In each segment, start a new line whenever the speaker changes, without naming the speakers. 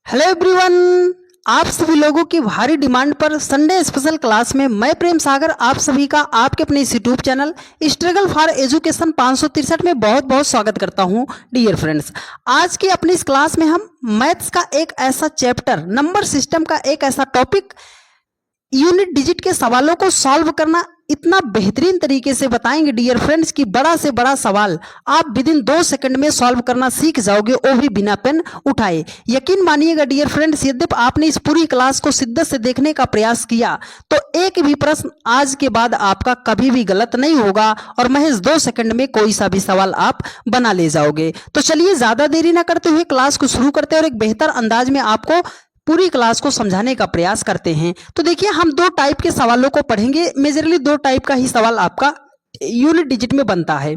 Hello everyone, आप सभी लोगों की भारी डिमांड पर संडे स्पेशल क्लास में मैं प्रेम सागर आप सभी का आपके अपने इस YouTube channel struggle for education 563 में बहुत बहुत स्वागत करता हूं। डियर फ्रेंड्स, आज की अपनी इस क्लास में हम मैथ्स का एक ऐसा चैप्टर, नंबर सिस्टम का एक ऐसा टॉपिक, यूनिट डिजिट के सवालों को सॉल्व करना इतना बेहतरीन तरीके से बताएंगे डियर फ्रेंड्स कि बड़ा से बड़ा सवाल आप विद इन 2 सेकंड में सॉल्व करना सीख जाओगे, वो भी बिना पेन उठाए। यकीन मानिएगा डियर फ्रेंड्स, यदि आपने इस पूरी क्लास को शिद्दत से देखने का प्रयास किया तो एक भी प्रश्न आज के बाद आपका कभी भी गलत नहीं होगा और महज 2 सेकंड में कोई सा भी सवाल आप बना ले जाओगे। तो चलिए ज्यादा देरी ना करते हुए क्लास को शुरू करते हैं और एक बेहतर अंदाज में आपको पूरी क्लास को समझाने का प्रयास करते हैं। तो देखिए, हम 2 टाइप के सवालों को पढ़ेंगे। मेजरली 2 टाइप का ही सवाल आपका यूनिट डिजिट में बनता है।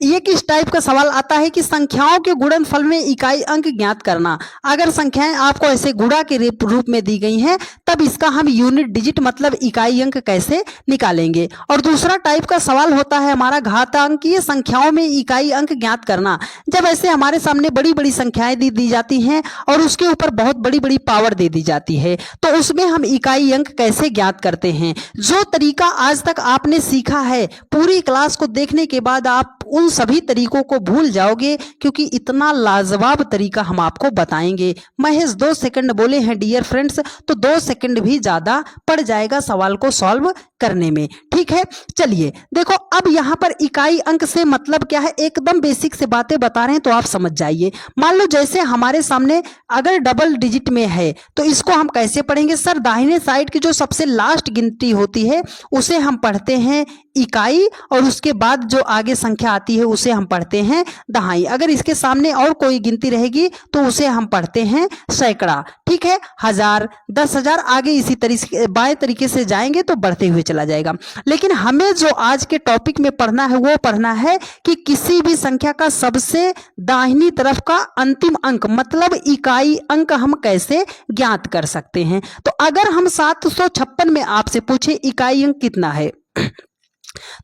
एक इस टाइप का सवाल आता है कि संख्याओं के गुणनफल में इकाई अंक ज्ञात करना। अगर संख्याएं आपको ऐसे गुणा के रूप में दी गई हैं तब इसका हम यूनिट डिजिट मतलब इकाई अंक कैसे निकालेंगे। और दूसरा टाइप का सवाल होता है हमारा घातांकीय संख्याओं में इकाई अंक ज्ञात करना। जब ऐसे हमारे सामने बड़ी बड़ी संख्याएं दी जाती हैं और उसके ऊपर बहुत बड़ी बड़ी पावर दे दी जाती है तो उसमें हम इकाई अंक कैसे ज्ञात करते हैं। जो तरीका आज तक आपने सीखा है, पूरी क्लास को देखने के बाद आप उन सभी तरीकों को भूल जाओगे, क्योंकि इतना लाजवाब तरीका हम आपको बताएंगे। महज 2 सेकंड बोले हैं डियर फ्रेंड्स, तो 2 सेकंड भी ज्यादा पड़ जाएगा सवाल को सॉल्व करने में। ठीक है, चलिए देखो, अब यहाँ पर इकाई अंक से मतलब क्या है, एकदम बेसिक से बातें बता रहे हैं तो आप समझ जाइए। मान लो जैसे हमारे सामने अगर डबल डिजिट में है तो इसको हम कैसे पढ़ेंगे सर? दाहिने साइड की जो सबसे लास्ट गिनती होती है उसे हम पढ़ते हैं इकाई और उसके बाद जो आगे संख्या आती है उसे हम पढ़ते हैं दहाई। अगर इसके सामने और कोई गिनती रहेगी तो उसे हम पढ़ते हैं सैकड़ा। ठीक है, 1000, 10,000, आगे इसी तरीके बाएं तरीके से जाएंगे तो बढ़ते हुए चला जाएगा। लेकिन हमें जो आज के टॉपिक में पढ़ना है वो पढ़ना है कि किसी भी संख्या का सबसे दाहिनी तरफ का अंतिम अंक मतलब इकाई अंक हम कैसे ज्ञात कर सकते हैं। तो अगर हम 756 में आपसे पूछे इकाई अंक कितना है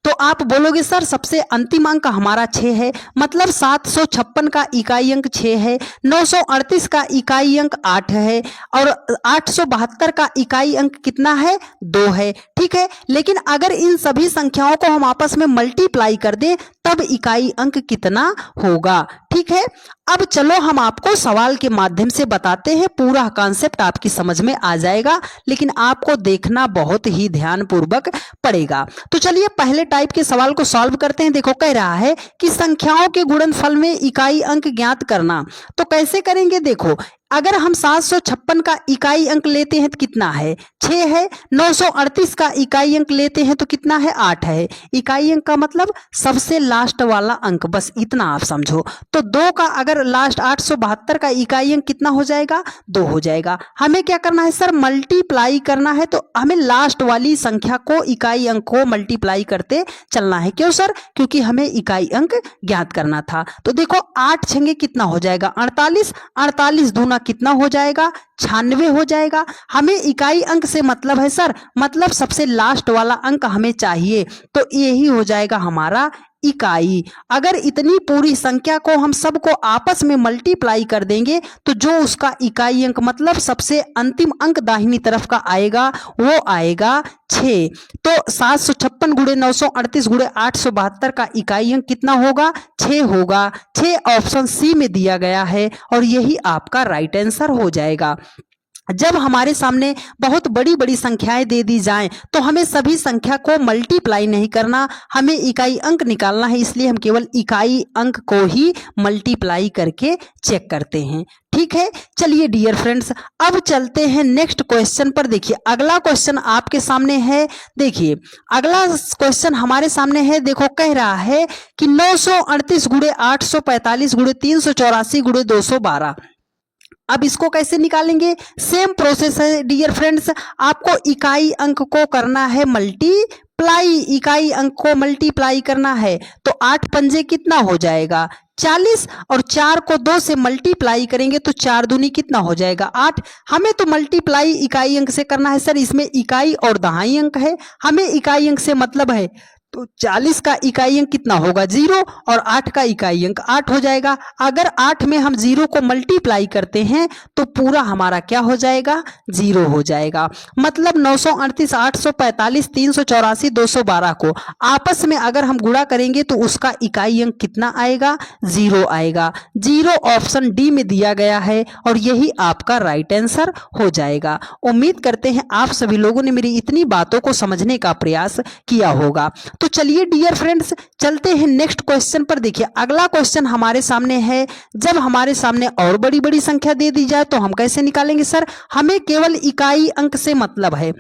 तो आप बोलोगे सर सबसे अंतिम अंक हमारा 6 है, मतलब 756 का इकाई अंक 6 है, 938 का इकाई अंक 8 है और 872 का इकाई अंक कितना है? 2 है। ठीक है, लेकिन अगर इन सभी संख्याओं को हम आपस में मल्टीप्लाई कर दें तब इकाई अंक कितना होगा? ठीक है, अब चलो हम आपको सवाल के माध्यम से बताते हैं, पूरा कॉन्सेप्ट आपकी समझ में आ जाएगा, लेकिन आपको देखना बहुत ही ध्यानपूर्वक पड़ेगा। तो चलिए पहले टाइप के सवाल को सॉल्व करते हैं। देखो, कह रहा है कि संख्याओं के गुणनफल में इकाई अंक ज्ञात करना। तो कैसे करेंगे? देखो, अगर हम 756 का इकाई अंक लेते हैं तो कितना है? 6 है। 938 का इकाई अंक लेते हैं तो कितना है? 8 है। इकाई अंक का मतलब सबसे लास्ट वाला अंक, बस इतना आप समझो। तो 2 का अगर लास्ट 872 का इकाई अंक कितना हो जाएगा? 2 हो जाएगा। हमें क्या करना है सर? मल्टीप्लाई करना है, तो हमें लास्ट वाली संख्या को, इकाई अंक को मल्टीप्लाई करते चलना है। क्यों सर? क्योंकि हमें इकाई अंक ज्ञात करना था। तो देखो, 8 छंगे कितना हो जाएगा? 48। 48 दूना कितना हो जाएगा? 96 हो जाएगा। हमें इकाई अंक से मतलब है सर, मतलब सबसे लास्ट वाला अंक हमें चाहिए, तो यही हो जाएगा हमारा इकाई। अगर इतनी पूरी संख्या को हम सबको आपस में मल्टीप्लाई कर देंगे तो जो उसका इकाई अंक मतलब सबसे अंतिम अंक दाहिनी तरफ का आएगा वो आएगा 6। तो 756 गुणे 938 गुणे 872 का इकाई अंक कितना होगा? 6 होगा। 6 ऑप्शन सी में दिया गया है और यही आपका राइट आंसर हो जाएगा। जब हमारे सामने बहुत बड़ी बड़ी संख्याएं दे दी जाएं तो हमें सभी संख्या को मल्टीप्लाई नहीं करना, हमें इकाई अंक निकालना है, इसलिए हम केवल इकाई अंक को ही मल्टीप्लाई करके चेक करते हैं। ठीक है, चलिए डियर फ्रेंड्स, अब चलते हैं नेक्स्ट क्वेश्चन पर। देखिए, अगला क्वेश्चन आपके सामने है। देखिए, अगला क्वेश्चन हमारे सामने है। देखो, कह रहा है कि 938 गुणे 845 गुणे 384 गुणे 212। अब इसको कैसे निकालेंगे? सेम प्रोसेस है डियर फ्रेंड्स, आपको इकाई अंक को करना है मल्टीप्लाई, इकाई अंक को मल्टीप्लाई करना है। तो 8 पंजे कितना हो जाएगा? 40 और 4 को 2 से मल्टीप्लाई करेंगे तो 4 दूनी कितना हो जाएगा? 8। हमें तो मल्टीप्लाई इकाई अंक से करना है सर, इसमें इकाई और दहाई अंक है, हमें इकाई अंक से मतलब है। तो 40 का इकाई अंक कितना होगा 0 और 8 का इकाई अंक 8 हो जाएगा। अगर 8 में हम 0 को मल्टीप्लाई करते हैं तो पूरा हमारा क्या हो जाएगा 0 हो जाएगा। मतलब 938, 845, 384, 212 को आपस में अगर हम गुणा करेंगे तो उसका इकाई अंक कितना आएगा 0 आएगा। 0 ऑप्शन डी में दिया गया है और यही आपका राइट आंसर हो जाएगा। उम्मीद करते हैं आप सभी लोगों ने मेरी इतनी बातों को समझने का प्रयास किया होगा। तो चलिए डियर फ्रेंड्स चलते हैं नेक्स्ट क्वेश्चन पर। देखिए अगला क्वेश्चन हमारे सामने है, जब हमारे सामने और बड़ी बड़ी संख्या दे दी जाए तो हम कैसे निकालेंगे सर, हमें केवल इकाई अंक से मतलब है।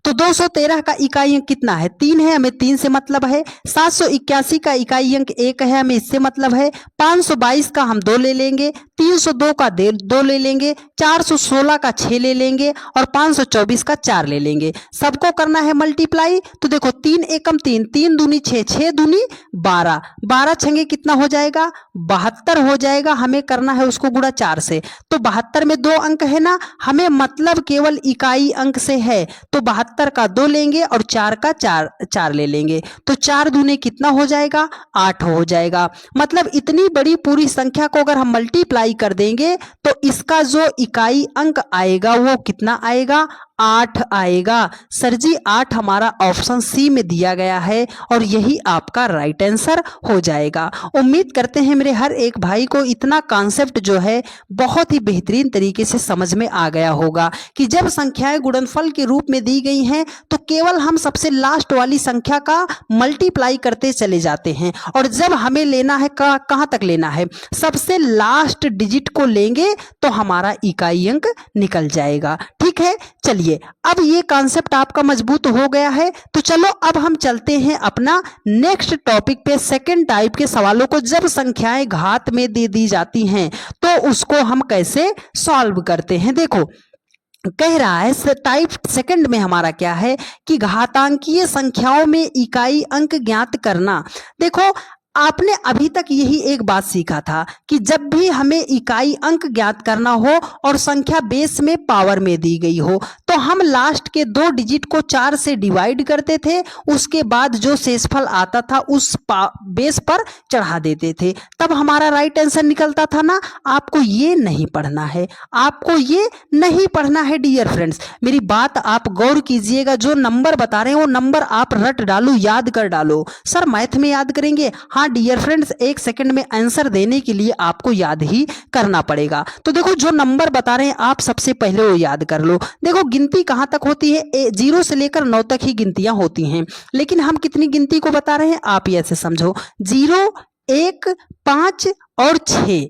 तो 213 का इकाई अंक कितना है 3 है, हमें 3 से मतलब है। 781 का इकाई अंक 1 है, हमें इससे मतलब है। 522 का हम 2 ले लेंगे, 302 का 2 ले लेंगे, 416 का 6 ले लेंगे और 524 का 4 ले लेंगे। सबको करना है मल्टीप्लाई। तो देखो 3 एकम 3, 3 दूनी 6, 6 दूनी 12, 12 छंगे कितना हो जाएगा 72 हो जाएगा। हमें करना है उसको गुणा 4 से। तो 72 में 2 अंक है ना, हमें मतलब केवल इकाई अंक से है। तो 72 का 2 लेंगे और 4 का 4 ले लेंगे। तो 4 दूने कितना हो जाएगा 8 हो जाएगा। मतलब इतनी बड़ी पूरी संख्या को अगर हम मल्टीप्लाई कर देंगे तो इसका जो इकाई अंक आएगा वो कितना आएगा 8 आएगा। सर जी 8 हमारा ऑप्शन सी में दिया गया है और यही आपका राइट आंसर हो जाएगा। उम्मीद करते हैं मेरे हर एक भाई को इतना कॉन्सेप्ट जो है बहुत ही बेहतरीन तरीके से समझ में आ गया होगा कि जब संख्याएं गुणनफल के रूप में दी गई हैं तो केवल हम सबसे लास्ट वाली संख्या का मल्टीप्लाई करते चले जाते हैं और जब हमें लेना है कहाँ तक लेना है सबसे लास्ट डिजिट को लेंगे तो हमारा इकाई अंक निकल जाएगा। ठीक है, चलिए अब ये कॉन्सेप्ट आपका मजबूत हो गया है। तो चलो अब हम चलते हैं अपना नेक्स्ट टॉपिक पे। सेकंड टाइप के सवालों को जब संख्याएं घात में दे दी जाती हैं तो उसको हम कैसे सॉल्व करते हैं। देखो कह रहा है टाइप सेकंड में हमारा क्या है कि घातांकीय संख्याओं में इकाई अंक ज्ञात करना। देखो आपने अभी तक यही एक बात सीखा था कि जब भी हमें इकाई अंक ज्ञात करना हो और संख्या बेस में पावर में दी गई हो तो हम लास्ट के 2 डिजिट को 4 से डिवाइड करते थे, उसके बाद जो शेषफल आता था उस बेस पर चढ़ा देते थे, तब हमारा राइट आंसर निकलता था ना। आपको ये नहीं पढ़ना है, आपको ये नहीं पढ़ना है डियर फ्रेंड्स। मेरी बात आप गौर कीजिएगा, जो नंबर बता रहे हैं वो नंबर आप रट डालो, याद कर डालो। सर मैथ में याद करेंगे, हाँ डियर फ्रेंड्स 1 सेकंड में आंसर देने के लिए आपको याद ही करना पड़ेगा। तो देखो जो नंबर बता रहे हैं आप सबसे पहले वो याद कर लो। देखो गिनती कहां तक होती है 0 से लेकर 9 तक ही गिनतियां होती हैं, लेकिन हम कितनी गिनती को बता रहे हैं आप ये ऐसे समझो 0, 1, 5 और 6।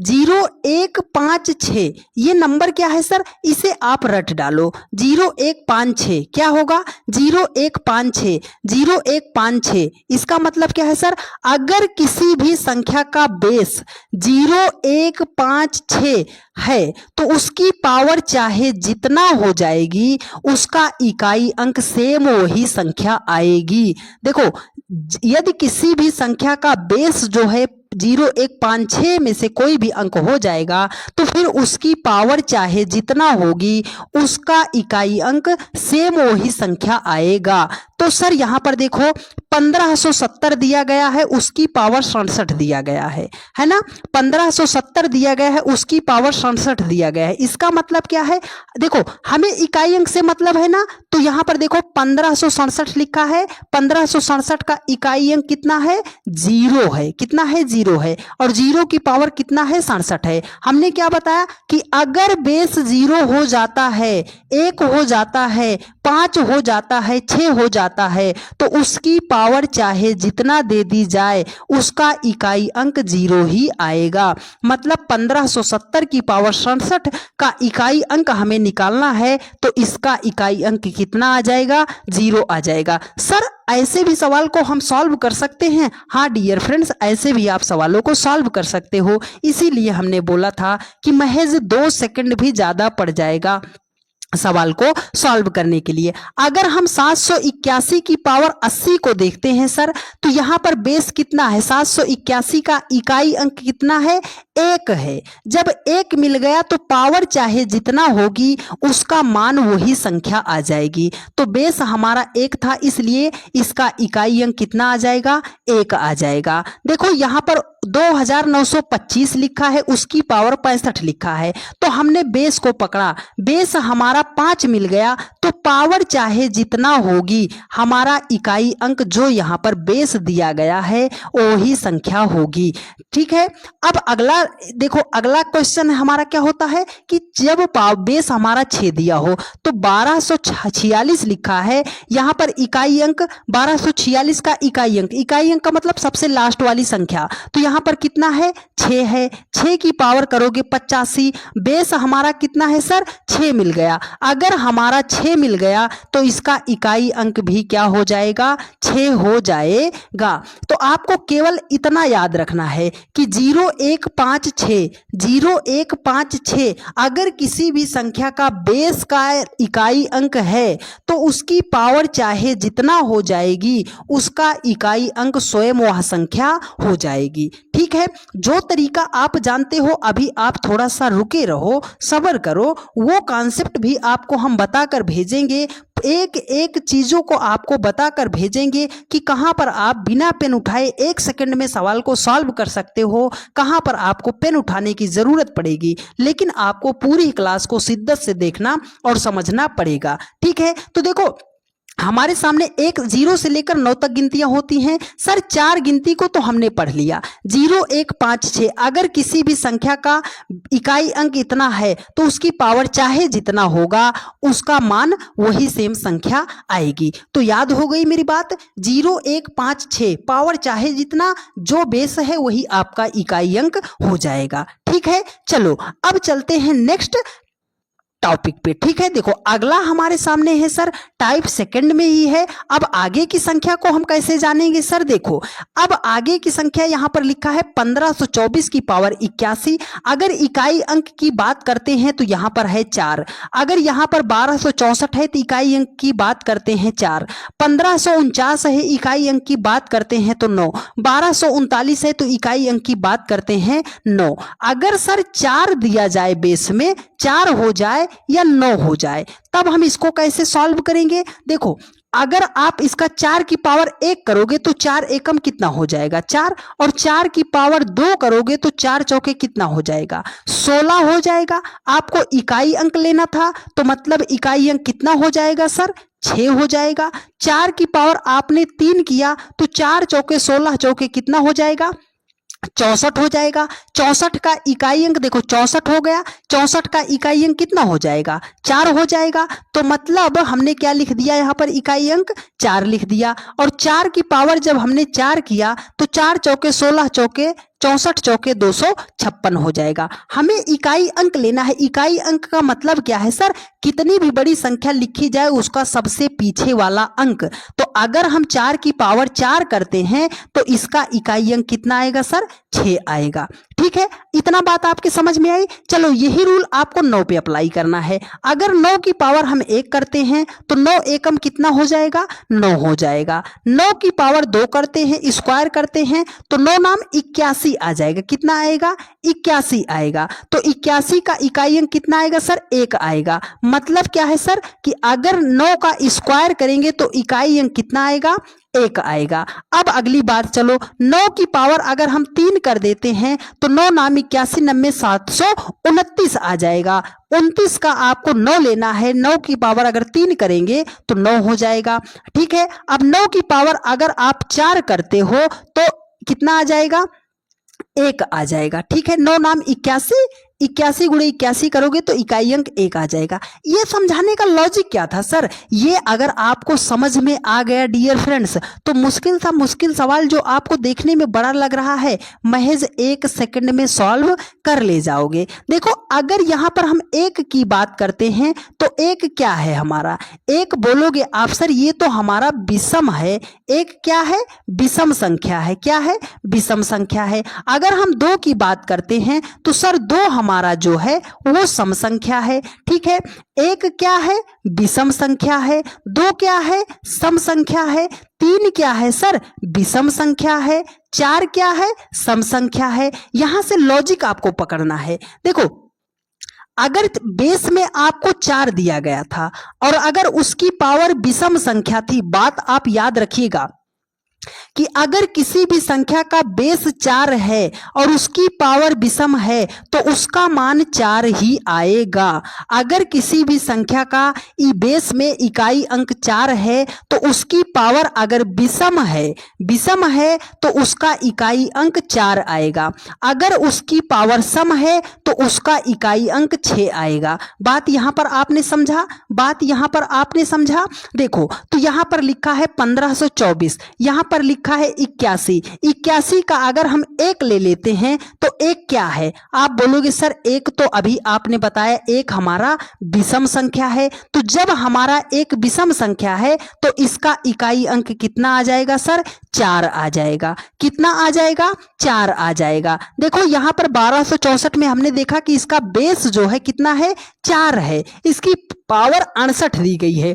0, 1, 5, 6 ये नंबर क्या है सर, इसे आप रट डालो। 0, 1, 5, 6 क्या होगा 0, 1, 5, 6, 0, 1, 5, 6। इसका मतलब क्या है सर, अगर किसी भी संख्या का बेस 0, 1, 5, 6 है तो उसकी पावर चाहे जितना हो जाएगी उसका इकाई अंक सेम वही संख्या आएगी। देखो यदि किसी भी संख्या का बेस जो है 0, 1, 5, 6 में से कोई भी अंक हो जाएगा तो फिर उसकी पावर चाहे जितना होगी उसका इकाई अंक सेम वही संख्या आएगा। तो सर यहाँ पर देखो 1570 दिया गया है, उसकी पावर 67 दिया गया है ना। 1570 दिया गया है, उसकी पावर 67 दिया गया है। इसका मतलब क्या है, देखो हमें इकाई अंक से मतलब है ना, तो यहाँ पर देखो 1567 लिखा है। 1567 का इकाई अंक कितना है 0 है, कितना है 0 है, और 0 की पावर कितना है 67 है। हमने क्या बताया कि अगर बेस 0 हो जाता है, 1 हो जाता है, 5 हो जाता है, 6 हो जाता है तो उसकी पावर चाहे जितना दे दी जाए उसका इकाई अंक 0 ही आएगा। मतलब 1570 की पावर 67 का इकाई अंक हमें निकालना है तो इसका इकाई अंक कितना आ जाएगा 0 आ जाएगा। सर ऐसे भी सवाल को हम सॉल्व कर सकते हैं, हाँ डियर फ्रेंड्स ऐसे भी आप सवालों को सॉल्व कर सकते हो। इसीलिए हमने बोला था कि महज 2 सेकंड भी ज्यादा पड़ जाएगा सवाल को सॉल्व करने के लिए। अगर हम 781 की पावर 80 को देखते हैं सर तो यहाँ पर बेस कितना है, 781 का इकाई अंक कितना है एक है। जब एक मिल गया तो पावर चाहे जितना होगी उसका मान वही संख्या आ जाएगी। तो बेस हमारा एक था, इसलिए इसका इकाई अंक कितना आ जाएगा, एक आ जाएगा। देखो यहाँ पर 2925 लिखा है, उसकी पावर 65 लिखा है, तो हमने बेस को पकड़ा, बेस हमारा 5 मिल गया तो पावर चाहे जितना होगी हमारा इकाई अंक जो यहाँ पर बेस दिया गया है वही संख्या होगी। ठीक है, अब अगला देखो, अगला क्वेश्चन हमारा क्या होता है कि जब बेस हमारा 6 दिया हो तो 1246 लिखा है, यहाँ पर इकाई अंक 1246 का इकाई अंक का मतलब सबसे लास्ट वाली संख्या, तो यहाँ पर कितना है, 6 है। 6 की पावर करोगे 85, बेस हमारा कितना है सर, 6 मिल गया। अगर हमारा 6 मिल गया तो इसका इकाई अंक भी क्या हो जाएगा, 6 हो जाएगा। तो आपको केवल इतना याद रखना है कि 0156 अगर किसी भी संख्या का बेस का इकाई अंक है तो उसकी पावर चाहे जितना हो जाएगी उसका इकाई अंक स्वयं वह संख्या हो जाएगी। ठीक है, जो तरीका आप जानते हो अभी आप थोड़ा सा रुके रहो, सब्र करो, वो कॉन्सेप्ट भी आपको हम बताकर भेजेंगे, एक एक चीजों को आपको बताकर भेजेंगे कि कहां पर आप बिना पेन उठाए 1 सेकंड में सवाल को सॉल्व कर सकते हो, कहां पर आपको पेन उठाने की जरूरत पड़ेगी, लेकिन आपको पूरी क्लास को शिद्दत से देखना और समझना पड़ेगा। ठीक है, तो देखो हमारे सामने 0 से लेकर 9 तक गिनतियां होती हैं। सर 4 गिनती को तो हमने पढ़ लिया, 0 1 5 6, अगर किसी भी संख्या का इकाई अंक इतना है तो उसकी पावर चाहे जितना होगा उसका मान वही सेम संख्या आएगी। तो याद हो गई मेरी बात, 0 1 5 6 पावर चाहे जितना, जो बेस है वही आपका इकाई अंक हो जाएगा। ठीक है, चलो अब चलते हैं नेक्स्ट टॉपिक पे। ठीक है, देखो अगला हमारे सामने है सर, टाइप सेकंड में ही है। अब आगे की संख्या को हम कैसे जानेंगे सर, देखो अब आगे की संख्या यहां पर लिखा है 1524 की पावर 81। अगर इकाई अंक की बात करते हैं तो यहां पर है 4, अगर यहां पर 1264 है तो इकाई अंक की बात करते हैं 4, 1549 है इकाई अंक की बात करते हैं तो 9, 1239 है तो इकाई अंक की बात करते हैं 9। अगर सर 4 दिया जाए बेस में, 4 हो जाए या 9 हो जाए, तब हम इसको कैसे सॉल्व करेंगे। देखो अगर आप इसका 4 की पावर 1 करोगे तो 4 एकम कितना हो जाएगा, 4, और 4 की पावर 2 करोगे तो 4 चौके कितना हो जाएगा, 16 हो जाएगा। आपको इकाई अंक लेना था तो मतलब इकाई अंक कितना हो जाएगा सर, 6 हो जाएगा। 4 की पावर आपने 3 किया तो 4 चौके 16 चौके कितना हो जाएगा, 64 हो जाएगा। 64 का इकाई अंक देखो 64 हो गया, 64 का इकाई अंक कितना हो जाएगा, 4 हो जाएगा। तो मतलब हमने क्या लिख दिया यहाँ पर, इकाई अंक 4 लिख दिया, और 4 की पावर जब हमने 4 किया तो 4 चौके 16 चौके 64 चौके 256 हो जाएगा। हमें इकाई अंक लेना है। इकाई अंक का मतलब क्या है सर, कितनी भी बड़ी संख्या लिखी जाए उसका सबसे पीछे वाला अंक। तो अगर हम 4 की पावर 4 करते हैं तो इसका इकाई अंक कितना आएगा सर, 6 आएगा। ठीक है, इतना बात आपके समझ में आई। चलो यही रूल आपको 9 पे अप्लाई करना है। अगर 9 की पावर हम 1 करते हैं तो 9 एकम कितना हो जाएगा, 9 हो जाएगा। 9 की पावर 2 करते हैं, स्क्वायर करते हैं तो 9 नाम 81 आ जाएगा। कितना आएगा, 81 आएगा। तो 81 का इकाई अंक कितना आएगा सर, 1 आएगा। मतलब क्या है सर कि अगर 9 का स्क्वायर करेंगे तो इकाई अंक कितना आएगा, 1 आएगा। अब अगली बात, चलो 9 की पावर अगर हम 3 कर देते हैं तो 9 नाम 81 90 729 आ जाएगा। 29 का आपको 9 लेना है, 9 की पावर अगर 3 करेंगे तो 9 हो जाएगा। ठीक है, अब 9 की पावर अगर आप 4 करते हो तो कितना आ जाएगा, 1 आ जाएगा। ठीक है, 9 नाम 81, 81 गुणे 81 करोगे तो इकाई अंक 1 आ जाएगा। ये समझाने का लॉजिक क्या था सर, ये अगर आपको समझ में आ गया डियर फ्रेंड्स तो मुश्किल सा मुश्किल सवाल जो आपको देखने में बड़ा लग रहा है महज 1 सेकंड में सॉल्व कर ले जाओगे। देखो अगर यहाँ पर हम 1 की बात करते हैं तो 1 क्या है हमारा, 1 बोलोगे आप सर ये तो हमारा विषम है। 1 क्या है, विषम संख्या है। क्या है, विषम संख्या है। अगर हम 2 की बात करते हैं तो सर 2 हमारा जो है वो सम संख्या है। ठीक है, एक क्या है, विषम संख्या है, दो क्या है, सम संख्या है, तीन क्या है सर, विषम संख्या है, चार क्या है, सम संख्या है। यहां से लॉजिक आपको पकड़ना है। देखो, अगर बेस में आपको 4 दिया गया था और अगर उसकी पावर विषम संख्या थी, बात आप याद रखिएगा कि अगर किसी भी संख्या का बेस 4 है और उसकी पावर विषम है तो उसका मान 4 ही आएगा। अगर किसी भी संख्या का बेस में इकाई अंक 4 है तो उसकी पावर अगर विषम है तो उसका इकाई अंक 4 आएगा। अगर उसकी पावर सम है तो उसका इकाई अंक 6 आएगा। बात यहां पर आपने समझा? देखो, तो यहां पर लिखा है 1524, यहां पर लिखा है 81 का अगर हम एक ले लेते हैं तो एक क्या है? आप बोलोगे सर एक तो अभी आपने बताया एक हमारा विषम संख्या है, तो जब हमारा एक विषम संख्या है तो इसका इकाई अंक कितना आ जाएगा सर? 4 आ जाएगा। कितना आ जाएगा? 4 आ जाएगा। देखो यहां पर 1264 में हमने देखा कि इसका बेस जो है कितना है? 4 है, इसकी पावर 68 दी गई है।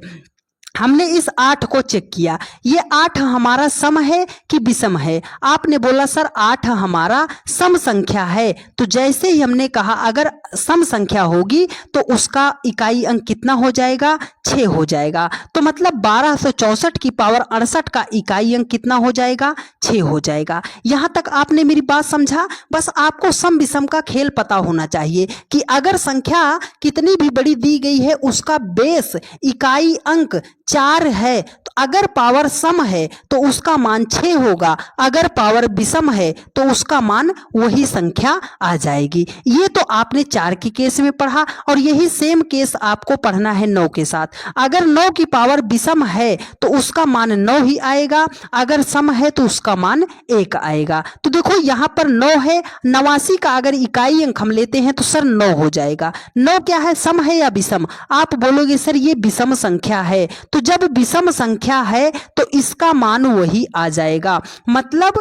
हमने इस 8 को चेक किया, ये 8 हमारा सम है कि विषम है? आपने बोला सर 8 हमारा सम संख्या है। तो जैसे ही हमने कहा अगर सम संख्या होगी तो उसका इकाई अंक कितना हो जाएगा? 6 हो जाएगा। तो मतलब 1264 की पावर 68 का इकाई अंक कितना हो जाएगा? 6 हो जाएगा। यहां तक आपने मेरी बात समझा? बस आपको सम विषम का खेल पता होना चाहिए कि अगर संख्या कितनी भी बड़ी दी गई है उसका बेस इकाई अंक 4 है, तो अगर पावर सम है तो उसका मान 6 होगा, अगर पावर विषम है तो उसका मान वही संख्या आ जाएगी। ये तो आपने 4 के केस में पढ़ा और यही सेम केस आपको पढ़ना है 9 के साथ। अगर 9 की पावर विषम है तो उसका मान 9 ही आएगा, अगर सम है तो उसका मान 1 आएगा। तो देखो यहां पर 9 है, 89 का अगर इकाई अंक हम लेते हैं तो सर 9 हो जाएगा। 9 क्या है, सम है या विषम? आप बोलोगे सर ये विषम संख्या है। तो जब विषम संख्या है तो इसका मान वही आ जाएगा। मतलब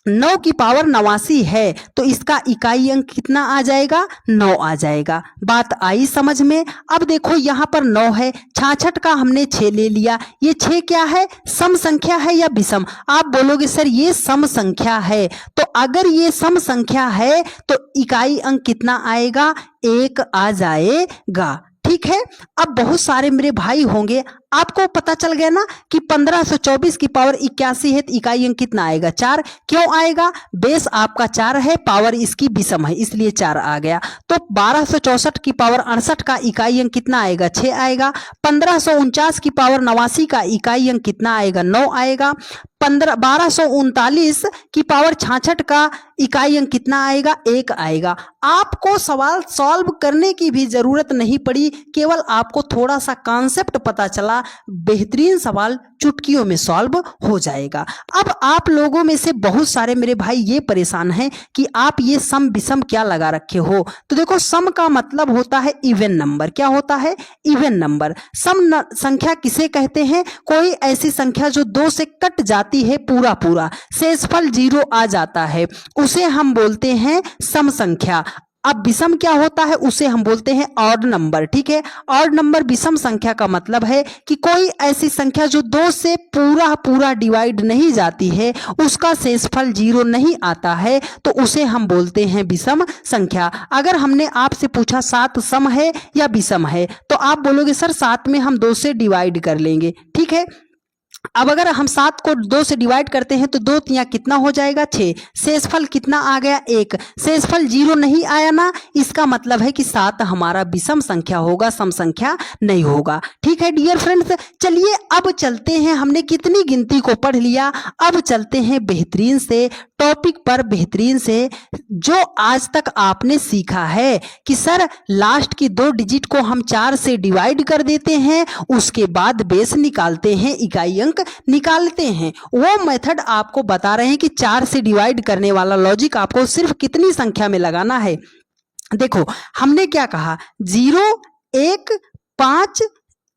9 की पावर 89 है तो इसका इकाई अंक कितना आ जाएगा? 9 आ जाएगा। बात आई समझ में? अब देखो यहां पर 9 है, 66 का हमने 6 ले लिया, ये 6 क्या है? सम संख्या है या विषम? आप बोलोगे सर ये सम संख्या है। तो अगर ये सम संख्या है तो इकाई अंक कितना आएगा? 1 आ जाएगा। ठीक है, अब बहुत सारे मेरे भाई होंगे, आपको पता चल गया ना कि 1524 की पावर 81 है तो इकाई अंक कितना आएगा? 4। क्यों आएगा? बेस आपका 4 है, पावर इसकी विषम है, इसलिए 4 आ गया। तो 1264 की पावर 68 का इकाई अंक कितना आएगा? 6 आएगा। 1549 की पावर 89 का इकाई अंक कितना आएगा? 9 आएगा। 1239 की पावर 66 का इकाई अंक कितना आएगा? 1 आएगा। आपको सवाल सॉल्व करने की भी जरूरत नहीं पड़ी, केवल आपको थोड़ा सा कॉन्सेप्ट पता चला, बेहतरीन सवाल चुटकियों में सॉल्व हो जाएगा। अब आप लोगों में से बहुत सारे मेरे भाई ये परेशान हैं कि आप ये सम विषम क्या लगा रखे हो। तो देखो सम का मतलब होता है इवन नंबर। क्या होता है? Even number. सम संख्या किसे कहते हैं? कोई ऐसी संख्या जो 2 से कट जाती है पूरा, शेषफल 0 आ जाता है, उसे हम बोलते हैं सम संख्या। अब विषम क्या होता है? उसे हम बोलते हैं ऑड नंबर। ठीक है, ऑड नंबर विषम संख्या का मतलब है कि कोई ऐसी संख्या जो 2 से पूरा डिवाइड नहीं जाती है, उसका शेषफल 0 नहीं आता है, तो उसे हम बोलते हैं विषम संख्या। अगर हमने आपसे पूछा 7 सम है या विषम है, तो आप बोलोगे सर 7 में हम 2 से डिवाइड कर लेंगे। ठीक है, अब अगर हम 7 को 2 से डिवाइड करते हैं तो 2 तिया कितना हो जाएगा? 6। शेषफल कितना आ गया? 1। शेषफल 0 नहीं आया ना, इसका मतलब है कि 7 हमारा विषम संख्या होगा, सम संख्या नहीं होगा। ठीक है डियर फ्रेंड्स, चलिए अब चलते हैं, हमने कितनी गिनती को पढ़ लिया, अब चलते हैं बेहतरीन से टॉपिक पर, बेहतरीन से जो आज तक आपने सीखा है कि सर लास्ट की 2 डिजिट को हम 4 से डिवाइड कर देते हैं, उसके बाद बेस निकालते हैं, इकाई अंक निकालते हैं। वो मेथड आपको बता रहे हैं कि 4 से डिवाइड करने वाला लॉजिक आपको सिर्फ कितनी संख्या में लगाना है। देखो हमने क्या कहा, 0, 1, 5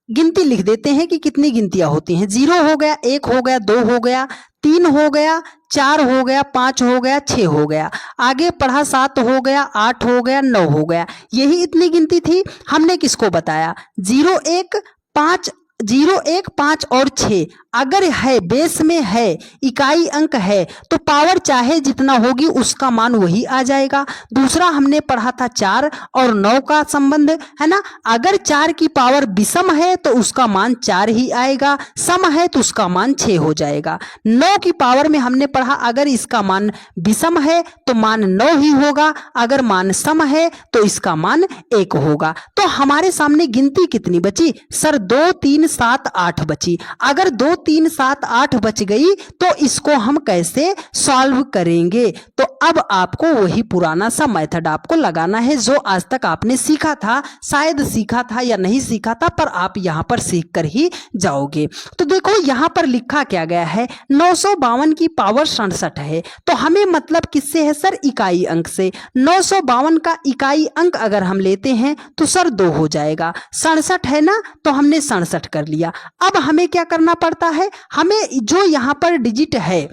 गिनती लिख देते हैं कि कितनी गिनतियां होती हैं। 0 हो गया, 1 हो गया, 2 हो गया, 3 हो गया, 4 हो गया, 5 हो गया, 6 हो गया, आगे पढ़ा 7 हो गया, 8 हो गया, 9 हो गया। यही इतनी गिनती थी। हमने किसको बताया? 0 1 5, 0 1 5 और 6 अगर है, बेस में है, इकाई अंक है, तो पावर चाहे जितना होगी उसका मान वही आ जाएगा। दूसरा हमने पढ़ा था 4 और 9 का संबंध, है ना। अगर 4 की पावर विषम है तो उसका मान 4 ही आएगा, सम है तो उसका मान 6 हो जाएगा। 9 की पावर में हमने पढ़ा अगर इसका मान विषम है तो मान 9 ही होगा, अगर मान सम है तो इसका मान 1 होगा। तो हमारे सामने गिनती कितनी बची सर? 2 3 7 8 बची। अगर 2 3 7 8 बच गई तो इसको हम कैसे सॉल्व करेंगे? तो अब आपको वही पुराना सा मेथड आपको लगाना है जो आज तक आपने सीखा था, शायद सीखा था या नहीं सीखा था, पर आप यहां पर सीख कर ही जाओगे। तो देखो यहां पर लिखा क्या गया है, 952 की पावर 67 है, तो हमें मतलब किससे है सर? इकाई अंक से। 952 का इकाई अंक अगर हम लेते हैं तो सर 2 हो जाएगा। 67 है ना, तो हमने 67 कर लिया। अब हमें क्या करना पड़ता है? हमें जो यहां पर डिजिट है,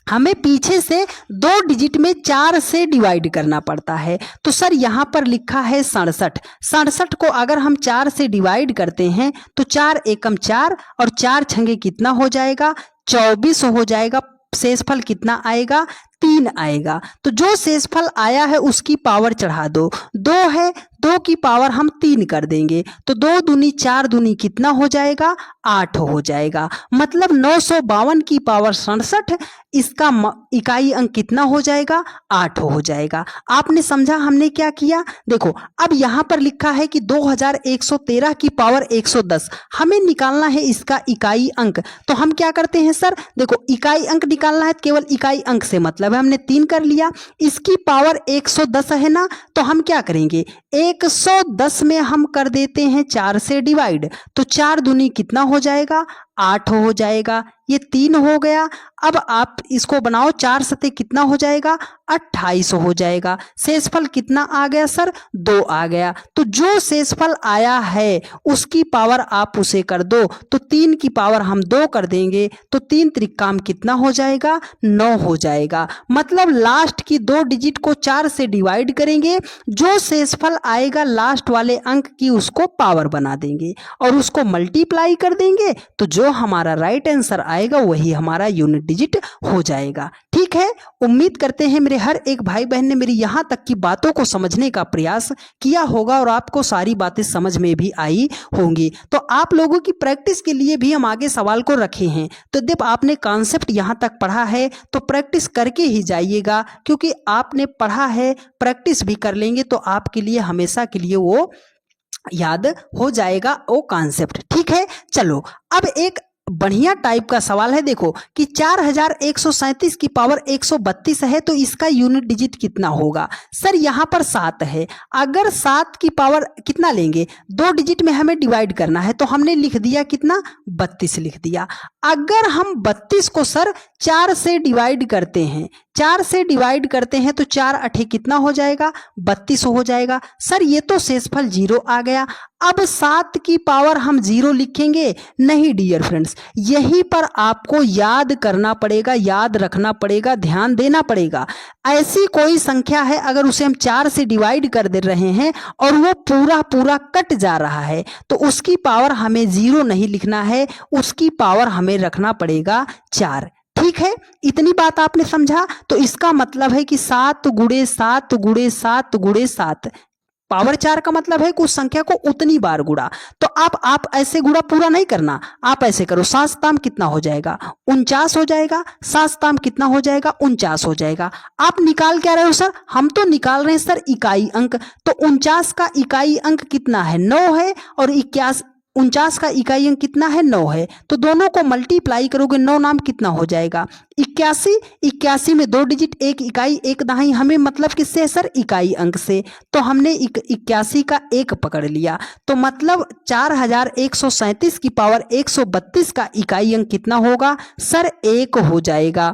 हमें पीछे से 2 डिजिट में 4 से डिवाइड करना पड़ता है। तो सर यहां पर लिखा है 67, 67 को अगर हम 4 से डिवाइड करते हैं तो 4 एकम 4 और 4 छंगे कितना हो जाएगा? 24 हो जाएगा। शेषफल कितना आएगा? 3 आएगा। तो जो शेषफल आया है उसकी पावर चढ़ा दो। 2 है, 2 की पावर हम 3 कर देंगे, तो 2 दूनी 4 दूनी कितना हो जाएगा? 8 हो जाएगा। मतलब 952 की पावर 67, इसका इकाई अंक कितना हो जाएगा? 8 हो जाएगा। आपने समझा हमने क्या किया? देखो अब यहां पर लिखा है कि 2113 की पावर 110, हमें निकालना है इसका इकाई अंक। तो हम क्या करते हैं सर? देखो इकाई अंक निकालना है, केवल इकाई अंक से मतलब है, हमने 3 कर लिया। इसकी पावर 110 है ना, तो हम क्या करेंगे? 110 में हम कर देते हैं 4 से डिवाइड, तो 4 दूनी कितना हो जाएगा? 8 हो जाएगा। ये 3 हो गया। अब आप इसको बनाओ, 4 सते कितना हो जाएगा? 28 हो जाएगा। शेषफल कितना आ गया सर? 2 आ गया। तो जो शेषफल आया है उसकी पावर आप उसे कर दो, तो 3 की पावर हम 2 कर देंगे, तो 3 त्रिकाम कितना हो जाएगा? 9 हो जाएगा। मतलब लास्ट की 2 डिजिट को 4 से डिवाइड करेंगे, जो शेषफल आएगा लास्ट वाले अंक की उसको पावर बना देंगे और उसको मल्टीप्लाई कर देंगे, तो जो हमारा राइट आंसर आएगा वही हमारा यूनिट डिजिट हो जाएगा। ठीक है, उम्मीद करते हैं मेरे हर एक भाई बहन ने मेरी यहां तक की बातों को समझने का प्रयास किया होगा और आपको सारी बातें समझ में भी आई होंगी। तो आप लोगों की प्रैक्टिस के लिए भी हम आगे सवाल को रखे हैं। तो जब आपने कॉन्सेप्ट यहां तक पढ़ा है तो प्रैक्टिस करके ही जाइएगा, क्योंकि आपने पढ़ा है, प्रैक्टिस भी कर लेंगे तो आपके लिए हमेशा के लिए वो याद हो जाएगा वो कॉन्सेप्ट। ठीक है, चलो अब एक बढ़िया टाइप का सवाल है। देखो कि 4137 की पावर 132 है, तो इसका यूनिट डिजिट कितना होगा? सर यहां पर 7 है, अगर 7 की पावर कितना लेंगे? 2 डिजिट में हमें डिवाइड करना है, तो हमने लिख दिया कितना? 32 लिख दिया। अगर हम 32 को सर 4 से डिवाइड करते हैं, 4 से डिवाइड करते हैं तो 4 अठे कितना हो जाएगा? 32 हो जाएगा। सर ये तो शेषफल 0 आ गया। अब 7 की पावर हम 0 लिखेंगे? नहीं डियर फ्रेंड्स, यहीं पर आपको याद करना पड़ेगा, याद रखना पड़ेगा, ध्यान देना पड़ेगा। ऐसी कोई संख्या है अगर उसे हम 4 से डिवाइड कर दे रहे हैं और वो पूरा पूरा कट जा रहा है, तो उसकी पावर हमें 0 नहीं लिखना है, उसकी पावर हमें रखना पड़ेगा 4। ठीक है, इतनी बात आपने समझा? तो इसका मतलब है कि 7 गुणे 7 गुणे 7 गुणे 7, पावर 4 का मतलब है कि उस संख्या को उतनी बार गुणा। तो आप ऐसे गुणा पूरा नहीं करना, आप ऐसे करो, 7 ताम कितना हो जाएगा? 49 हो जाएगा। 7 ताम कितना हो जाएगा? 49 हो जाएगा। आप निकाल क्या रहे हो सर? हम तो निकाल रहे हैं सर इकाई अंक। तो 49 का इकाई अंक कितना है? 9 है, और 49 का इकाई अंक कितना है? 9 है। तो दोनों को मल्टीप्लाई करोगे, 9 नाम कितना हो जाएगा? 81। 81 में 2 डिजिट, 1 इकाई 1 दहाई, हमें मतलब किससे है सर? इकाई अंक से। तो हमने 81 का 1 पकड़ लिया, तो मतलब 4137 की पावर 132 का इकाई अंक कितना होगा? सर 1 हो जाएगा।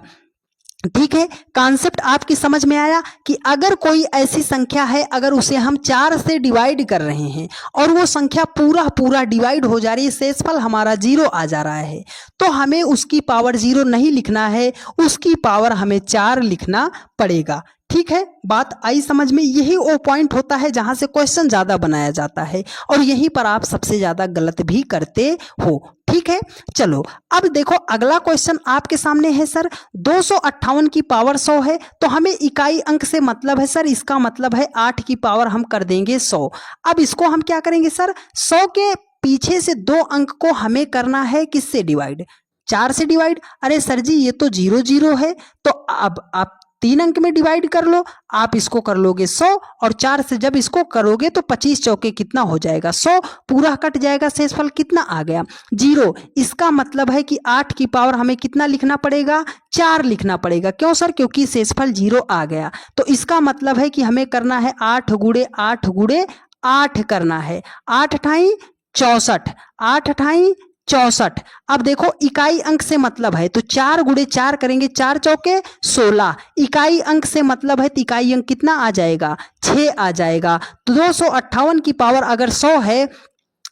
ठीक है, कॉन्सेप्ट आपकी समझ में आया कि अगर कोई ऐसी संख्या है, अगर उसे हम 4 से डिवाइड कर रहे हैं और वो संख्या पूरा डिवाइड हो जा रही है, शेषफल हमारा 0 आ जा रहा है, तो हमें उसकी पावर 0 नहीं लिखना है, उसकी पावर हमें 4 लिखना पड़ेगा। ठीक है, बात आई समझ में। यही वो पॉइंट होता है जहां से क्वेश्चन ज्यादा बनाया जाता है और यहीं पर आप सबसे ज्यादा गलत भी करते हो। ठीक है, चलो अब देखो अगला क्वेश्चन आपके सामने है सर, 258 की पावर 100 है, तो हमें इकाई अंक से मतलब है सर, इसका मतलब है 8 की पावर हम कर देंगे 100। अब इसको हम क्या करेंगे सर, 100 के पीछे से 2 अंक को हमें करना है किससे डिवाइड, 4 से डिवाइड। अरे सर जी ये तो 0 0 है, तो अब आप 3 अंक में डिवाइड कर लो, आप इसको कर लोगे 100 और 4 से जब इसको करोगे तो 25 चौके कितना हो जाएगा 100, पूरा कट जाएगा, शेषफल कितना आ गया 0। इसका मतलब है कि 8 की पावर हमें कितना लिखना पड़ेगा, 4 लिखना पड़ेगा। क्यों सर, क्योंकि शेषफल 0 आ गया। तो इसका मतलब है कि हमें करना है 8 गुणे 8 गुणे 8 करना है, 8 ठाई 64, 8 ठाई 64। अब देखो इकाई अंक से मतलब है तो 4 गुणे 4 करेंगे, 4 चौके 16। इकाई अंक से मतलब है तो इकाई अंक कितना आ जाएगा, 6 आ जाएगा। तो 258 की पावर अगर 100 है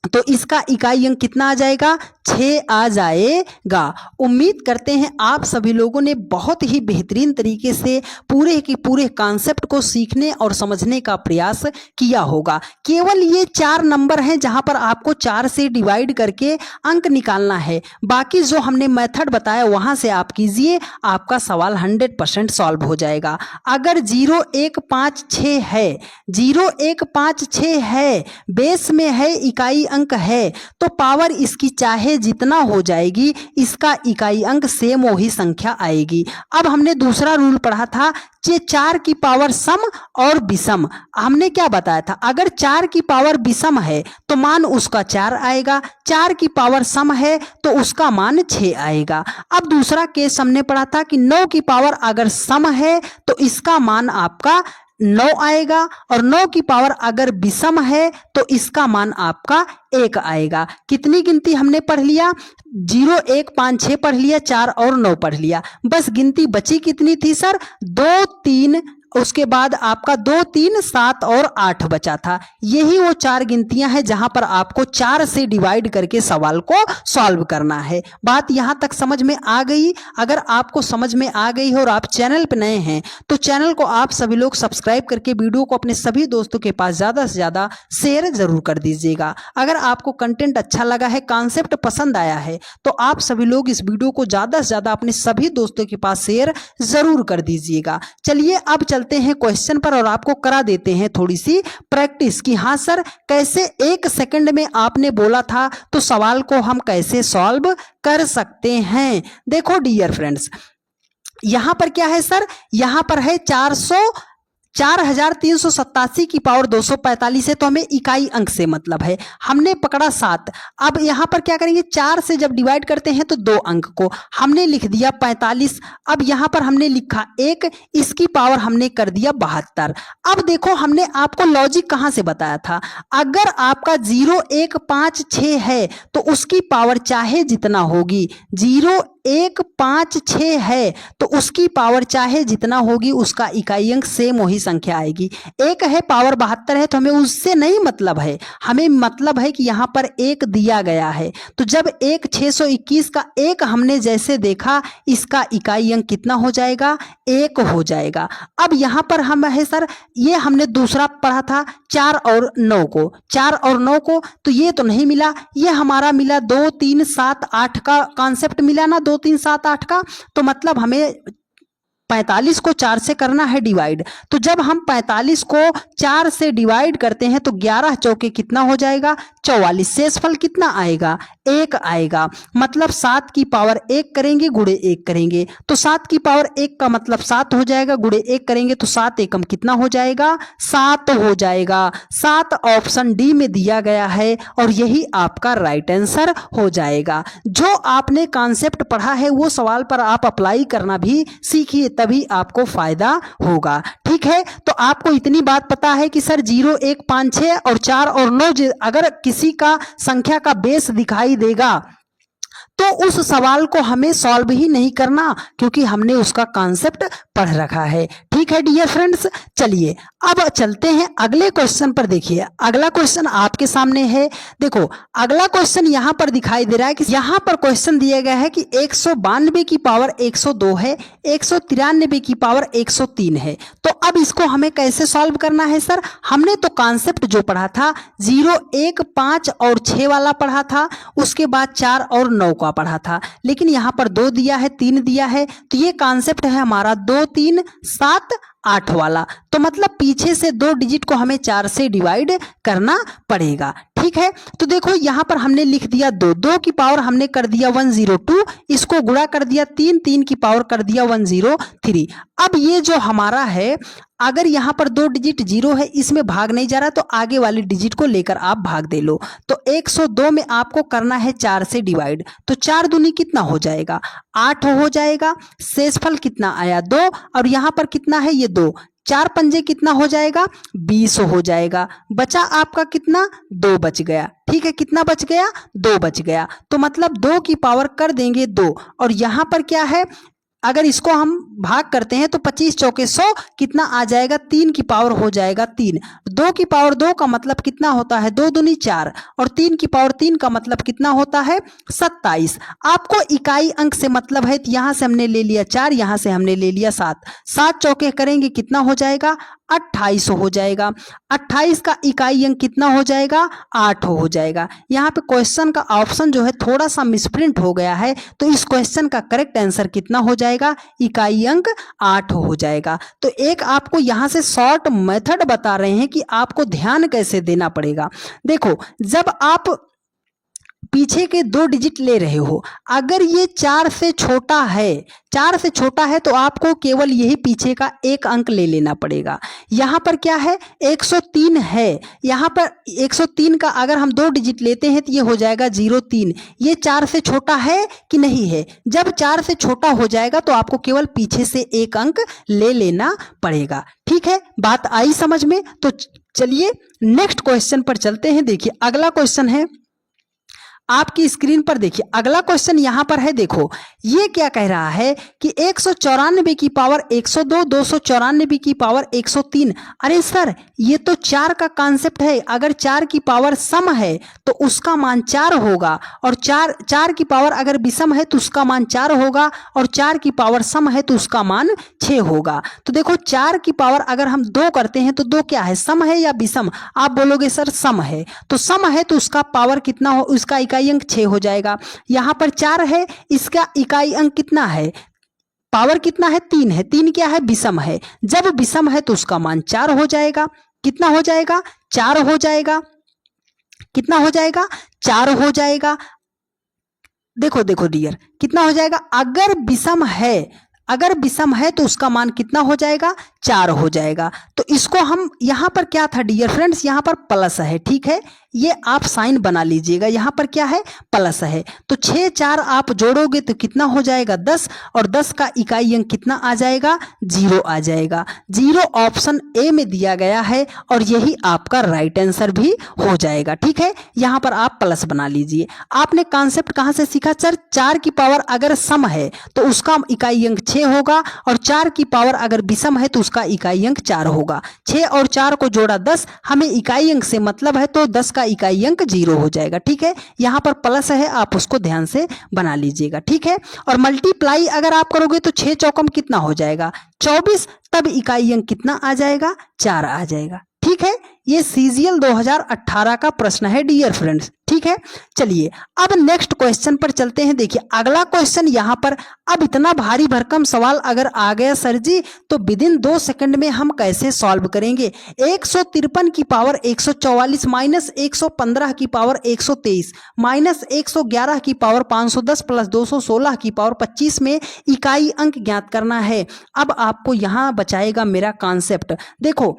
तो इसका इकाई अंक कितना आ जाएगा, 6 आ जाएगा। उम्मीद करते हैं आप सभी लोगों ने बहुत ही बेहतरीन तरीके से पूरे के पूरे कॉन्सेप्ट को सीखने और समझने का प्रयास किया होगा। केवल ये 4 नंबर हैं जहां पर आपको 4 से डिवाइड करके अंक निकालना है, बाकी जो हमने मेथड बताया वहां से आप कीजिए, आपका सवाल 100% सॉल्व हो जाएगा। अगर 0156 है, 0156 है, बेस में है, इकाई अंक है, तो पावर इसकी चाहे जितना हो जाएगी, इसका इकाई अंक सेम वही संख्या आएगी। अब हमने दूसरा रूल पढ़ा था, 4 की पावर सम और विषम। हमने क्या बताया था, अगर 4 की पावर विषम है तो मान उसका 4 आएगा, 4 की पावर सम है तो उसका मान 6 आएगा। अब दूसरा केस हमने पढ़ा था कि 9 की पावर अगर सम है तो इसका मान आपका 9 आएगा, और 9 की पावर अगर विषम है तो इसका मान आपका 1 आएगा। कितनी गिनती हमने पढ़ लिया, 0 1 5 6 पढ़ लिया, 4 और 9 पढ़ लिया। बस गिनती बची कितनी थी सर, 2 3, उसके बाद आपका 2 3 7 और 8 बचा था। यही वो 4 गिनतियां हैं जहां पर आपको 4 से डिवाइड करके सवाल को सॉल्व करना है। बात यहां तक समझ में आ गई। अगर आपको समझ में आ गई हो और आप चैनल पर नए हैं तो चैनल को आप सभी लोग सब्सक्राइब करके वीडियो को अपने सभी दोस्तों के पास ज्यादा से ज्यादा शेयर जरूर कर दीजिएगा। अगर आपको कंटेंट अच्छा लगा है, कॉन्सेप्ट पसंद आया है, तो आप सभी लोग इस वीडियो को ज्यादा से ज्यादा अपने सभी दोस्तों के पास शेयर जरूर कर दीजिएगा। चलिए अब चलते हैं क्वेश्चन पर और आपको करा देते हैं थोड़ी सी प्रैक्टिस कि हाँ सर कैसे 1 सेकंड में आपने बोला था तो सवाल को हम कैसे सॉल्व कर सकते हैं। देखो डियर फ्रेंड्स, यहां पर क्या है सर, यहां पर है 4387 की पावर 245 है, तो हमें इकाई अंक से मतलब है, हमने पकड़ा 7। अब यहां पर क्या करेंगे, 4 से जब डिवाइड करते हैं तो 2 अंक को हमने लिख दिया 45। अब यहां पर हमने लिखा 1, इसकी पावर हमने कर दिया 72। अब देखो हमने आपको लॉजिक कहां से बताया था, अगर आपका 0156 है तो उसकी पावर चाहे जितना होगी, 0156 है तो उसकी पावर चाहे जितना होगी, उसका इकाई अंक सेम वही संख्या आएगी। 1 है पावर 72 है तो हमें उससे नहीं मतलब है, हमें मतलब है कि यहां पर 1 दिया गया है, तो जब 1 621 का 1 हमने जैसे देखा, इसका इकाई अंक कितना हो जाएगा, 1 हो जाएगा। अब यहां पर हम है सर, ये हमने दूसरा पढ़ा था 4 और 9 को, 4 और 9 को, तो ये तो नहीं मिला, ये हमारा मिला 2 3 7 8 का कॉन्सेप्ट मिला ना, 2 3 7 8 का, तो मतलब हमें 45 को 4 से करना है डिवाइड। तो जब हम 45 को 4 से डिवाइड करते हैं तो 11 चौके कितना हो जाएगा, 44। शेषफल कितना आएगा, 1 आएगा। मतलब 7 की पावर 1 करेंगे गुणे 1 करेंगे तो 7 की पावर 1 का मतलब 7 हो जाएगा, गुणे 1 करेंगे तो 7 एकम कितना हो जाएगा, 7 हो जाएगा। 7 ऑप्शन डी में दिया गया है और यही आपका राइट आंसर हो जाएगा। जो आपने कॉन्सेप्ट पढ़ा है वो सवाल पर आप अप्लाई करना भी सीखिए, तभी आपको फायदा होगा। ठीक है, तो आपको इतनी बात पता है कि सर 0 1 5 6 और 4 और 9 अगर किसी का संख्या का बेस दिखाई देगा तो उस सवाल को हमें सॉल्व ही नहीं करना, क्योंकि हमने उसका कॉन्सेप्ट पढ़ रखा है। ठीक है डियर फ्रेंड्स, चलिए अब चलते हैं अगले क्वेश्चन पर। देखिए अगला क्वेश्चन आपके सामने है। देखो अगला क्वेश्चन यहाँ पर दिखाई दे रहा है कि यहाँ पर क्वेश्चन दिया गया है कि 192 की पावर 102 है, 193 की पावर 103 है। तो अब इसको हमें कैसे सॉल्व करना है सर? हमने तो कॉन्सेप्ट जो पढ़ा था 0, 1, 5 और 6 वाला पढ़ा था, उसके बाद 4 और 9 का पढ़ा था, लेकिन यहाँ पर 2 दिया है, 3 दिया है, तो ये कॉन्सेप्ट है हमारा 2, 3, 7, 8 वाला। तो मतलब पीछे से 2 डिजिट को हमें 4 से डिवाइड करना पड़ेगा। ठीक है, तो देखो यहाँ पर हमने लिख दिया 2, 2 की पावर हमने कर दिया 102, इसको गुणा कर दिया 3, 3 की पावर कर दिया 103। अब ये जो हमारा है, अगर यहाँ पर 2 डिजिट 0 है, इसमें भाग नहीं जा रहा, तो आगे वाले डिजिट को लेकर आप भाग दे लो। तो 102 में आपको करना है 4 से डिवाइड, तो 4 दूनी कितना हो जाएगा? 8 हो जाएगा। शेषफल कितना आया? 2, और यहाँ पर कितना है? ये 2, 4 पंजे कितना हो जाएगा? 20 हो जाएगा। बचा आपका कितना? 2 बच गया। ठीक है, कितना बच गया? 2 बच गया। तो मतलब 2 की पावर कर देंगे 2, और यहाँ पर क्या है, अगर इसको हम भाग करते हैं तो 25 चौके 100 कितना आ जाएगा? 3 की पावर हो जाएगा 3। 2 की पावर 2 का मतलब कितना होता है? 2 दूनी 4, और 3 की पावर 3 का मतलब कितना होता है? 27। आपको इकाई अंक से मतलब है, तो यहाँ से हमने ले लिया 4, यहाँ से हमने ले लिया 7, 7 चौके करेंगे कितना हो जाएगा? 28 हो जाएगा। 28 का इकाई अंक कितना हो जाएगा? 8 हो जाएगा। यहाँ पे क्वेश्चन का ऑप्शन जो है थोड़ा सा मिसप्रिंट हो गया है, तो इस क्वेश्चन का करेक्ट आंसर कितना हो जाएगा? इकाई अंक 8 हो जाएगा। तो एक आपको यहाँ से शॉर्ट मेथड बता रहे हैं कि आपको ध्यान कैसे देना पड़ेगा। देखो जब आप पीछे के 2 डिजिट ले रहे हो, अगर ये 4 से छोटा है, 4 से छोटा है, तो आपको केवल यही पीछे का एक अंक ले लेना पड़ेगा। यहाँ पर क्या है? 103 है। यहाँ पर 103 का अगर हम 2 डिजिट लेते हैं तो ये हो जाएगा 03। ये 4 से छोटा है कि नहीं है? जब 4 से छोटा हो जाएगा तो आपको केवल पीछे से एक अंक ले लेना पड़ेगा। ठीक है, बात आई समझ में? तो चलिए नेक्स्ट क्वेश्चन पर चलते हैं। देखिए अगला क्वेश्चन है आपकी स्क्रीन पर। देखिए अगला क्वेश्चन यहाँ पर है। देखो ये क्या कह रहा है कि 194 की पावर 102, 294 की पावर 103। अरे सर ये तो 4 का कॉन्सेप्ट है। अगर 4 की पावर सम है तो उसका मान 4 होगा, और 4 की पावर अगर विषम है तो उसका मान 4 होगा, और 4 की पावर सम है तो उसका मान 6 होगा। तो देखो 4 की पावर अगर हम 2 करते हैं तो 2 क्या है? सम है या विषम? आप बोलोगे सर सम है। तो सम है तो उसका पावर कितना हो? उसका इकाई अंक 6 हो जाएगा। यहाँ पर 4 है, इसका इकाई अंक कितना है? पावर कितना है? 3 है। 3 क्या है? विषम है। जब विषम है तो उसका मान 4 हो जाएगा। कितना हो जाएगा? 4 हो जाएगा। कितना हो जाएगा? 4 हो जाएगा। देखो देखो डियर, कितना हो जाएगा? अगर विषम है, अगर विषम है तो उसका मान कितना हो जाएगा? 4 हो जाएगा। तो इसको हम यहाँ पर क्या था डियर फ्रेंड्स? यहाँ पर प्लस है। ठीक है, ये आप साइन बना लीजिएगा। यहाँ पर क्या है? प्लस है। तो 6 4 आप जोड़ोगे तो कितना हो जाएगा? 10, और 10 का इकाई अंक कितना आ जाएगा? 0 आ जाएगा। 0 ऑप्शन ए में दिया गया है, और यही आपका राइट आंसर भी हो जाएगा। ठीक है, यहाँ पर आप प्लस बना लीजिए। आपने कॉन्सेप्ट कहाँ से सीखा सर? 4 की पावर अगर सम है तो उसका इकाई अंक 6 होगा, और 4 की पावर अगर विषम है तो उसका इकाई अंक 4 होगा। 6 और 4 को जोड़ा 10, हमें इकाई अंक से मतलब है, तो 10 का इकाई अंक 0 हो जाएगा। ठीक है, यहाँ पर प्लस है, आप उसको ध्यान से बना लीजिएगा। ठीक है, और मल्टीप्लाई अगर आप करोगे तो 6 चौकम कितना हो जाएगा? 24, तब इकाई अंक कितना आ जाएगा? 4 आ जाएगा। ठीक है, ये सीजीएल 2018 का प्रश्न है डियर फ्रेंड्स। ठीक है, चलिए अब नेक्स्ट क्वेश्चन पर चलते हैं। देखिए अगला क्वेश्चन यहाँ पर, अब इतना भारी भरकम सवाल अगर आ गया सर जी तो विदिन 2 सेकंड में हम कैसे सॉल्व करेंगे? 153 की पावर 144 माइनस 115 की पावर 123 माइनस 111 की पावर 510 प्लस 216 की पावर 25 में इकाई अंक ज्ञात करना है। अब आपको यहाँ बचाएगा मेरा कॉन्सेप्ट। देखो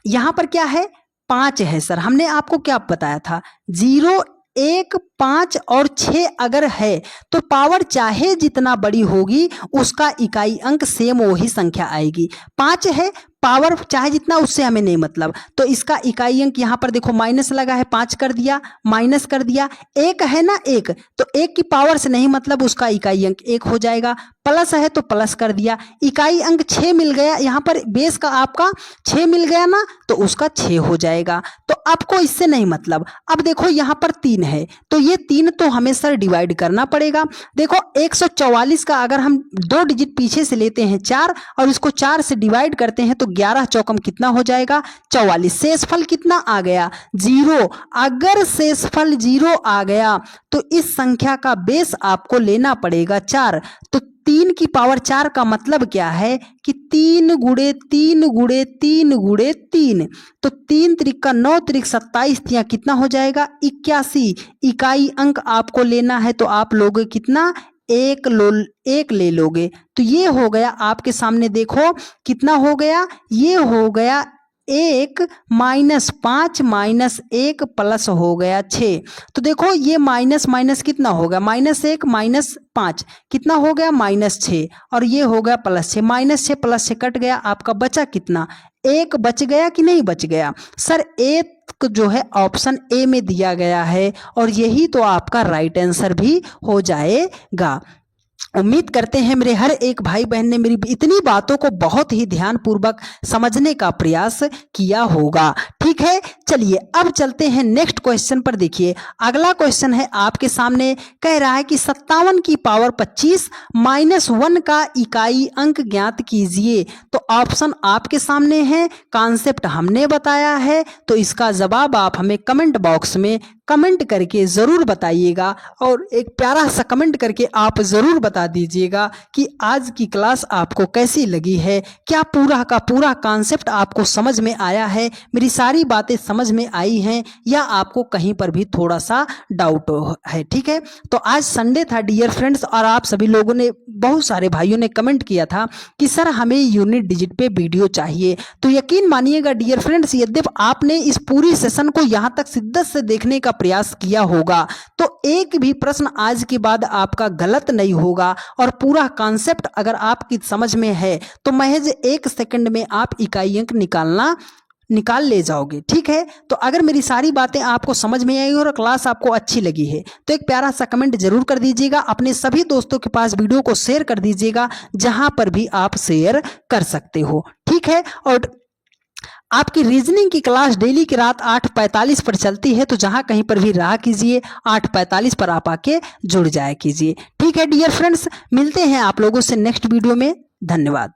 यहाँ पर क्या है? 5 है सर। हमने आपको क्या बताया था? 0, 1, 5 और 6 अगर है तो पावर चाहे जितना बड़ी होगी उसका इकाई अंक सेम वही संख्या आएगी। 5 है, पावर चाहे जितना, उससे हमें नहीं मतलब। तो इसका इकाई अंक यहाँ पर देखो माइनस लगा है, 5 कर दिया, माइनस कर दिया, 1 है ना 1, तो 1 की पावर से नहीं मतलब, उसका इकाई अंक 1 हो जाएगा। प्लस है तो प्लस कर दिया, इकाई अंक 6 मिल गया, यहाँ पर बेस का आपका 6 मिल गया ना, तो उसका 6 हो जाएगा। तो आपको इससे नहीं मतलब। अब देखो यहाँ पर 3 है, तो ये 3 तो हमें सर डिवाइड करना पड़ेगा। देखो 144 का अगर हम 2 डिजिट पीछे से लेते हैं 4 और इसको 4 से डिवाइड करते हैं तो 11 चौकम कितना हो जाएगा 44। शेषफल कितना आ गया 0। अगर शेषफल 0 आ गया तो इस संख्या का बेस आपको लेना पड़ेगा 4। तो 3 की पावर 4 का मतलब क्या है कि 3 गुणे 3 गुणे 3 गुणे 3, तो 3 त्रिक 9 त्रिक 27, यहाँ कितना हो जाएगा 81। इकाई अंक आपको लेना है तो आप लोगे कितना 1 ले लोगे। तो ये हो गया आपके सामने, देखो कितना हो गया, ये हो गया 1 माइनस 5 माइनस 1 प्लस हो गया 6। तो देखो ये माइनस माइनस कितना होगा, -1 माइनस 5 कितना हो गया -6, और ये हो गया +6, -6 +6 कट गया, आपका बचा कितना 1 बच गया कि नहीं बच गया सर। 1 जो है ऑप्शन ए में दिया गया है और यही तो आपका राइट आंसर भी हो जाएगा। उम्मीद करते हैं मेरे हर एक भाई बहन ने मेरी इतनी बातों को बहुत ही ध्यानपूर्वक समझने का प्रयास किया होगा। ठीक है, चलिए अब चलते हैं नेक्स्ट क्वेश्चन पर। देखिए अगला क्वेश्चन है आपके सामने, कह रहा है कि 57 की पावर 25 -1 का इकाई अंक ज्ञात कीजिए। तो ऑप्शन आपके सामने है, कॉन्सेप्ट हमने बताया है, तो इसका जवाब आप हमें कमेंट बॉक्स में कमेंट करके ज़रूर बताइएगा और एक प्यारा सा कमेंट करके आप ज़रूर बता दीजिएगा कि आज की क्लास आपको कैसी लगी है, क्या पूरा का पूरा कॉन्सेप्ट आपको समझ में आया है, मेरी सारी बातें समझ में आई हैं या आपको कहीं पर भी थोड़ा सा डाउट है। ठीक है, तो आज संडे था डियर फ्रेंड्स और आप सभी लोगों ने, बहुत सारे भाइयों ने कमेंट किया था कि सर हमें यूनिट डिजिट पे वीडियो चाहिए। तो यकीन मानिएगा डियर फ्रेंड्स, यद्यपि आपने इस पूरी सेशन को यहाँ तक शिद्दत से देखने का प्रयास किया होगा तो एक भी प्रश्न आज के बाद आपका गलत नहीं होगा और पूरा कॉन्सेप्ट अगर आपकी समझ में है तो महज 1 सेकंड में आप इकाई अंक निकाल ले जाओगे। ठीक है, तो अगर मेरी सारी बातें आपको समझ में आई और क्लास आपको अच्छी लगी है तो एक प्यारा सा कमेंट जरूर कर दीजिएगा, अपने सभी दोस्तों के पास वीडियो को शेयर कर दीजिएगा जहां पर भी आप शेयर कर सकते हो। ठीक है, और आपकी रीजनिंग की क्लास डेली की रात 8:45 पर चलती है, तो जहां कहीं पर भी रहा कीजिए 8:45 पर आप आके जुड़ जाया कीजिए। ठीक है डियर फ्रेंड्स, मिलते हैं आप लोगों से नेक्स्ट वीडियो में। धन्यवाद।